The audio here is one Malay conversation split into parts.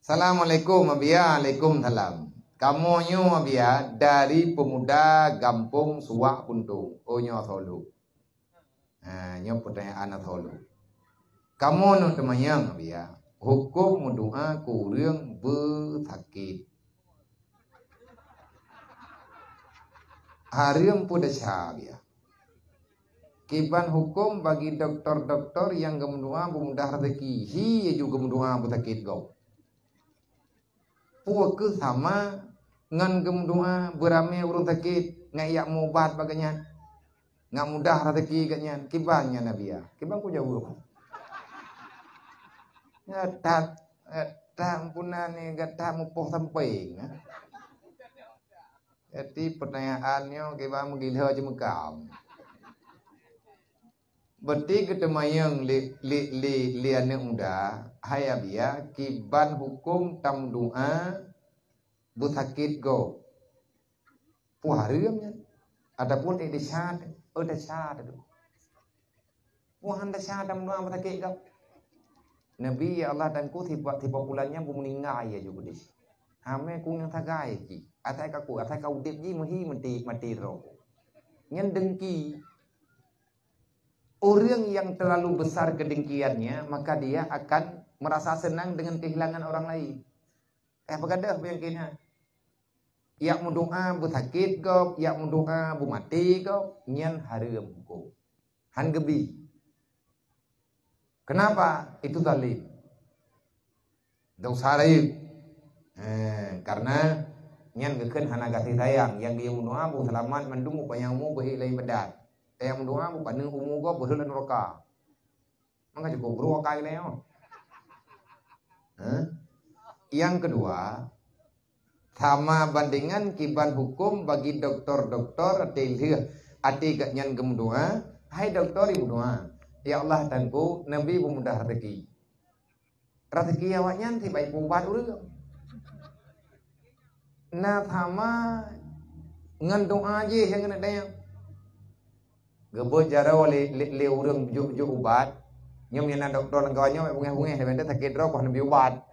Assalamualaikum abia, Waalaikumsalam. Kamu nyu abia dari pemuda Gampung Suwak Puntung. Oh nyo Solo. Nyo pertanyaan Solo. Kamu nu temayang abia. Hukum doa kurang bersakit. Harim pudasya abia. Kiban hukum bagi dokter-dokter yang gemdoa pemuda rezeki. Hi juga gemdoa bersakit go. Puak ke sama ngan gemdoa berame urung sakit ngayak mubat baganya nggak mudah rezeki ganyan kibannya nabi ya kiban ku jauh ya tak ampunan ni gata mupoh sampai jadi pertanyaannya kiban menggila je mekam berarti ketemayang li anak muda hai abia kiban hukum tam doa bersakit go puharumnya adapun edisat tu puhan dasar tam doa bersakit go Nabi ya Allah dan ku tiba bulannya bu meninggal ya juga dis ame ku yang tagai ki atai kau udip ji muhi mati ro nyen dengki. Orang yang terlalu besar kedengkiannya, maka dia akan merasa senang dengan kehilangan orang lain. Bergadah bayangkannya. Yak mendoa bersakit kau, yak mendoa mati kau, nyan haram kau. Han gebi. Kenapa? Itu zalim. Dosa lain. Karena nyan geken hana kasih sayang, yang dia mendoa bu selamat mendung upayangmu berhilai bedat. Yang mendoa bukan umum go berhula neraka. Maka cukup neraka ini yo. Yang kedua, sama bandingan kiban hukum bagi dokter-dokter ati ganyan gemdoa, hai dokter ibu doa. Ya Allah tanku Nabi pemudah rezeki. Rezeki awaknya si baik pubat urang. Nah sama ngan doa aja yang kena dayang. Gebut jara oleh le urang juk ubat nyom yana doktor langkawnya bunga-bunga benda sakit ro pohon nabi ubat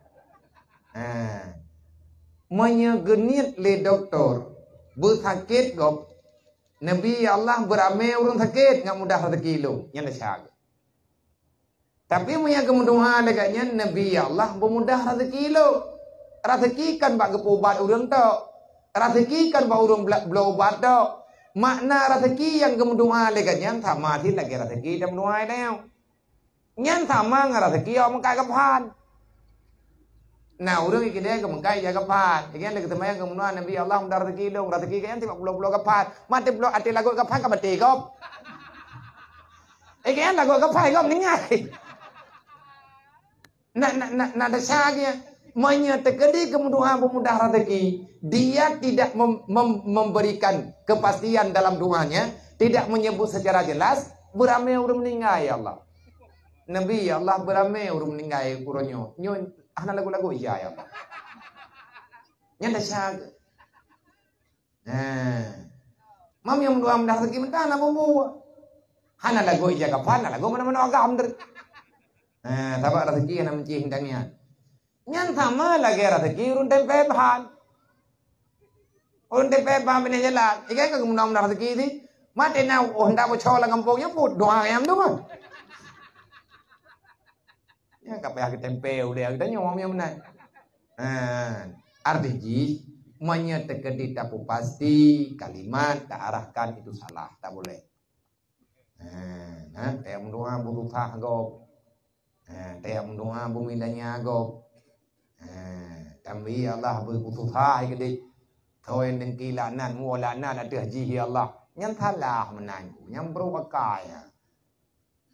menyegenit le doktor bersakit gop nabi Allah berame urang sakit nggak mudah rezeki lu nyanda syag tapi punya kemudahan dekatnya nabi Allah bermudah rezeki lu rezeki kan bak gepubat urang tok rezeki kan bak urang belo ubat tok makna rezeki yang gemdoa leganyan samaที่ lagi rezeki จำนวนแล้วญัน sama ง rezeki เอามันกายกับพาน nah urang iki dia kemengkai jaga pan igen lagi temayang kemudian nabi Allah mendar rezeki dong rezeki kan tidak pulau kapan mati pulau ati lagu kapan ka mati kop igen lagu kapan kop ni ngai nah dasarnya menyatakan kemudahan pemudah rezeki dia tidak memberikan kepastian dalam doanya tidak menyebut secara jelas berame urang meninggal ya Allah Nabi ya Allah berame urang meninggal uronyo nyo ana lagu-lagu iya ya Allah nyanda syag mam yang doa mendah rezeki mentana bobo hana lagu iya kapan lagu mana-mana agam der tabak rezeki ana menci hindangnya nyan sama lagi rezeki urun tempe bahan urun tempe bahan bini jalan ikan ke kemudian rezeki sih mati na hendak bocor lah kampungnya pun doa ayam tu kan ya kapaya ke tempe udah kita nyom yang benar artinya menyatakan tidak pasti kalimat tak arahkan itu salah tak boleh yang mendoa berusaha gop yang mendoa bumilanya gop Tambi Allah berputusah gede. Kawan dengki lanan mu lanan ada haji Allah. Nyan thalah menang. Nyan berwakaya.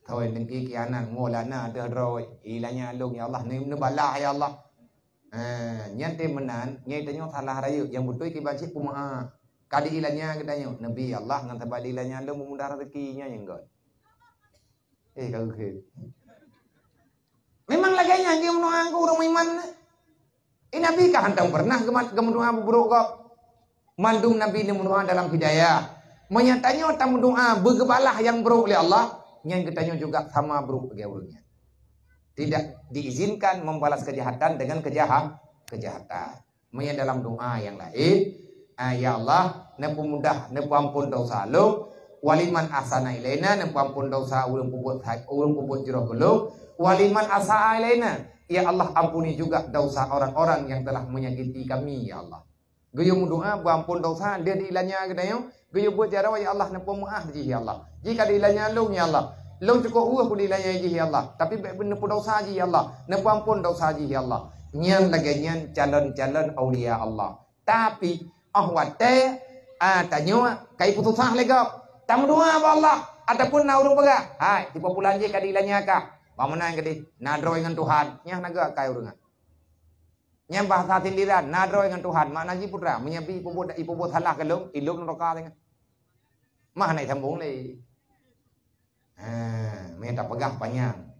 Kawan dengki kianan mu lanan ada roy. Ilanya long ya Allah ni balah ya Allah. Nyan te menan nyai tanyo thalah rayu yang betul ki baca kumaha. Kadi ilanya katanya Nabi Allah ngan tabali ilanya long memudah rezekinya yang god. Kau ke. Memang laganya dia menang ku urang iman. Nabi kah hantang pernah kemuduan buruk kok. Mandum Nabi ini mendoa dalam hidayah. Menyatanya tamu doa bergebalah yang buruk oleh Allah. Yang katanya juga sama buruk bagi urangnya. Tidak diizinkan membalas kejahatan dengan kejahatan. Maya dalam doa yang lain, ya Allah, nepu mudah, nepu ampun dosa lu, waliman asana ilaina, nepu ampun dosa ulun puput jero gelu, waliman asa ilaina, ya Allah ampuni juga dosa orang-orang yang telah menyakiti kami, ya Allah. Gaya doa ampun dosa dia diilanya gedayo, gaya buat jarawa ya Allah nepu maaf ji ya Allah. Jika diilanya lu ya Allah, lu cukup ku diilanya ji ya Allah, tapi nepu dosa ji ya Allah, nepu ampun dosa ji ya Allah. Nyan lagi nyan calon-calon aulia Allah. Tapi wate tanya kai putusah lagi. Tamu doa apa Allah ataupun naurung baga. Hai, di populan je kadilanya ka. Pamana gede, nadro dengan Tuhan. Nya naga kai urungan. Nya bahasa tindiran, nadro dengan Tuhan. Makna ji putra, menyabi ibu buat halah kelung, ilung neraka dengan. Mah naik sambung le. Minta pegang panjang.